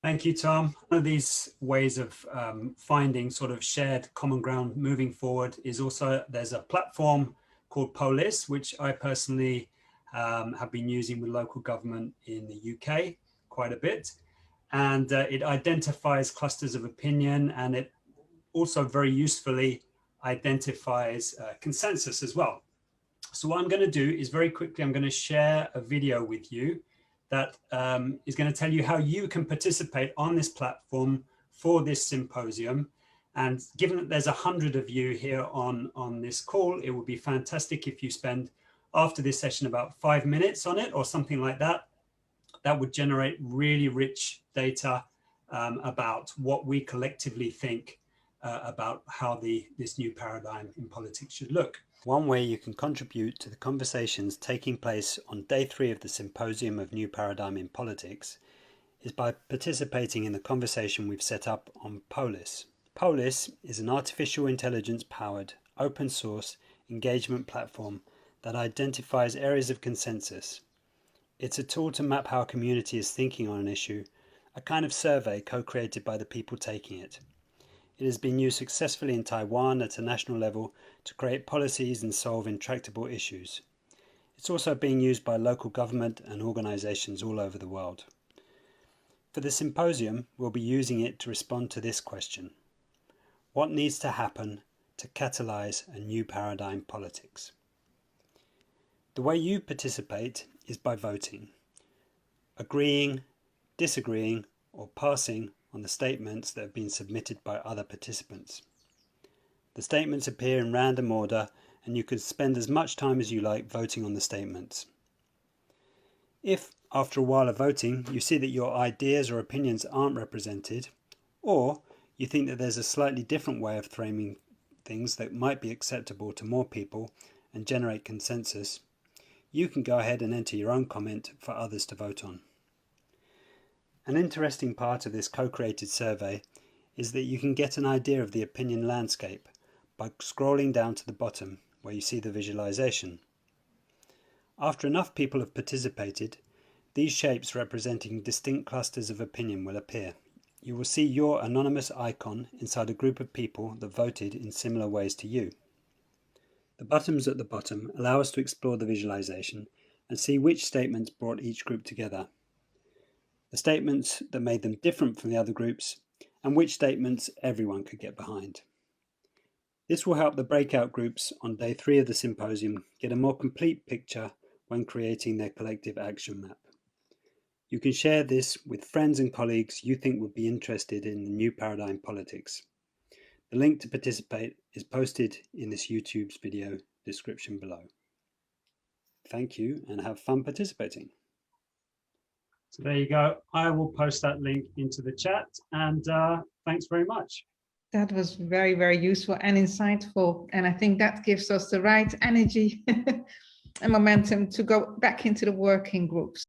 Thank you, Tom. One of these ways of finding sort of shared common ground moving forward is also, there's a platform called Pol.is, which I personally have been using with local government in the UK quite a bit. And it identifies clusters of opinion, and it also very usefully identifies consensus as well. So what I'm going to do is very quickly, I'm going to share a video with you that is going to tell you how you can participate on this platform for this symposium. And given that there's 100 of you here on this call, it would be fantastic if you spend after this session about 5 minutes on it or something like that. That would generate really rich data about what we collectively think about how this new paradigm in politics should look. One way you can contribute to the conversations taking place on day 3 of the Symposium of New Paradigm in Politics is by participating in the conversation we've set up on Pol.is. Pol.is is an artificial intelligence powered open source engagement platform that identifies areas of consensus. It's a tool to map how a community is thinking on an issue, a kind of survey co-created by the people taking it. It has been used successfully in Taiwan at a national level to create policies and solve intractable issues. It's also being used by local government and organisations all over the world. For the symposium, we'll be using it to respond to this question: what needs to happen to catalyse a new paradigm politics? The way you participate is by voting, agreeing, disagreeing, or passing on the statements that have been submitted by other participants. The statements appear in random order, and you can spend as much time as you like voting on the statements. If, after a while of voting, you see that your ideas or opinions aren't represented, or you think that there's a slightly different way of framing things that might be acceptable to more people and generate consensus, you can go ahead and enter your own comment for others to vote on. An interesting part of this co-created survey is that you can get an idea of the opinion landscape by scrolling down to the bottom where you see the visualization. After enough people have participated, these shapes representing distinct clusters of opinion will appear. You will see your anonymous icon inside a group of people that voted in similar ways to you. The buttons at the bottom allow us to explore the visualization and see which statements brought each group together, the statements that made them different from the other groups, and which statements everyone could get behind. This will help the breakout groups on day 3 of the symposium get a more complete picture when creating their collective action map. You can share this with friends and colleagues you think would be interested in the new paradigm politics. The link to participate is posted in this YouTube's video description below. Thank you and have fun participating. So there you go. I will post that link into the chat, and thanks very much. That was very, very useful and insightful. And I think that gives us the right energy and momentum to go back into the working groups.